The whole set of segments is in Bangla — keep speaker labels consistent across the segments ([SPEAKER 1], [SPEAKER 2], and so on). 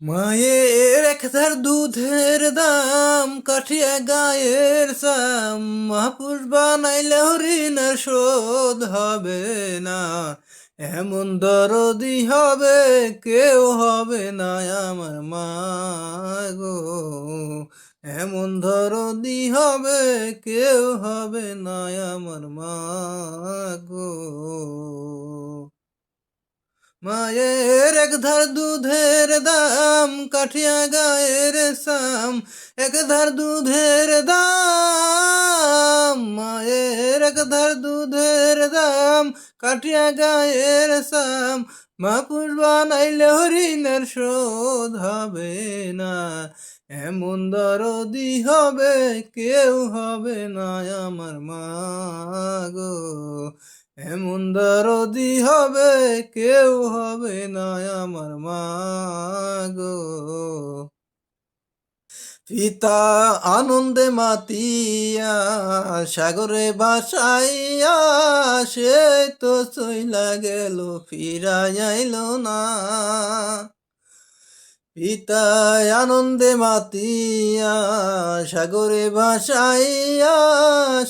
[SPEAKER 1] মায়ের একধার দুধের দাম কাঠিয়া গায়ের সাম মহাপুরুষ বানাইলে হরিণের শোধ হবে না। এমন দরদি হবে কেউ হবে না আমার মা গো। এমন দরদি হবে কেউ হবে না আমার মা গো। মায়ের একধার দুধের দাম কাঠিয়া গায়ের সাম, একধার দুধের দাম মায়ের একধার দুধের দাম কাঠিয়া গায়ের সাম মাপুর বানাইলে হরিণের শোধ হবে না। এমন দরদি হবে কেউ হবে না আমার মা গো। এমন দরদি হবে কেউ হবে না আমার মা গো। পিতা আনন্দে মাতিয়া সাগরে ভাসাইয়া সে তো চইলা গেল ফিরাই আইল না। পিতায় আনন্দে মাতিয়া সাগরে ভাসাইয়া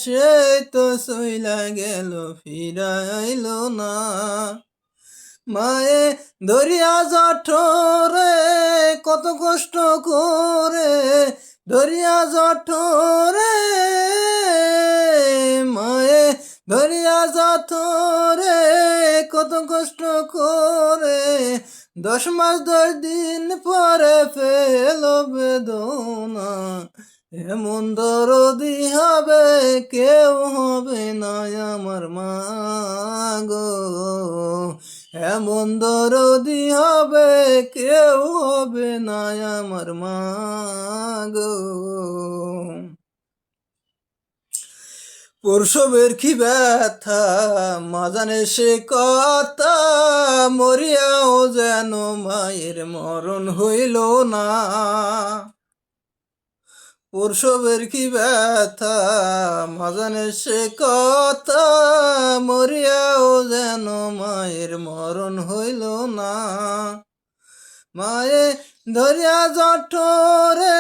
[SPEAKER 1] সে তো চইলা গেল ফিরাইল না। মায়ে ধরিয়া জঠরে কত কষ্ট করে, ধরিয়া জঠরে মায়ে ধরিয়া জঠরে কত কষ্ট করে 10 মাস 10 দিন পরে ফেল বেদনা। এমন দরদি হবে কেউ হবে না আমার মা গো। এমন দরদি হবে কেউ হবে না আমার মা গো। প্রসবের কি ব্যথা মাজানে সে কথা, মরিয়াও যেন মায়ের মরণ হইল না। প্রসবের কি ব্যথা মাজানে সে কথা, মরিয়াও যেন মায়ের মরণ হইল না। মায়ে ধরিয়া জঠরে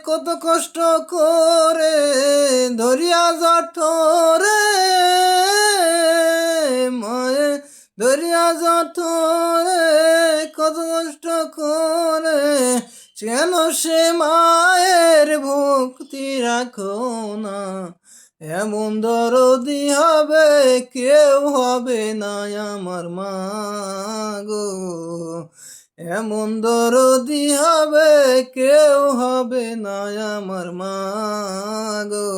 [SPEAKER 1] কত কষ্ট করে, ধরিয়া জঠরে মায়ে ধরিয়া জঠরে কত কষ্ট করে কেন সে মায়ের ভক্তি রাখো না। এমন দরদি হবে কেউ হবে না আমার মা গো। এমন দরদি হবে কেউ হবে না আমার মা গো।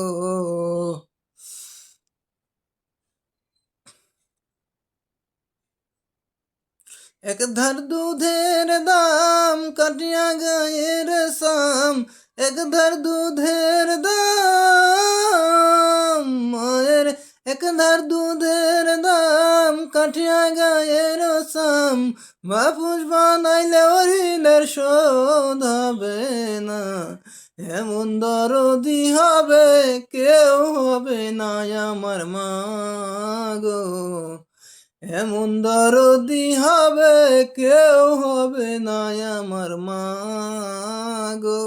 [SPEAKER 1] একধার দুধের দাম কাটিয়া গায়ের সাম, একধার দুধের দাম মায়ের একধার দুধের দাম কাটিয়া গায়ের সাম বাপুস বানাইলে হরিণের শোধ হবে না। এমন দরদি হবে কেউ হবে না আমার মা গো। এমন দরদি হবে কেউ হবে না আমার মা গো।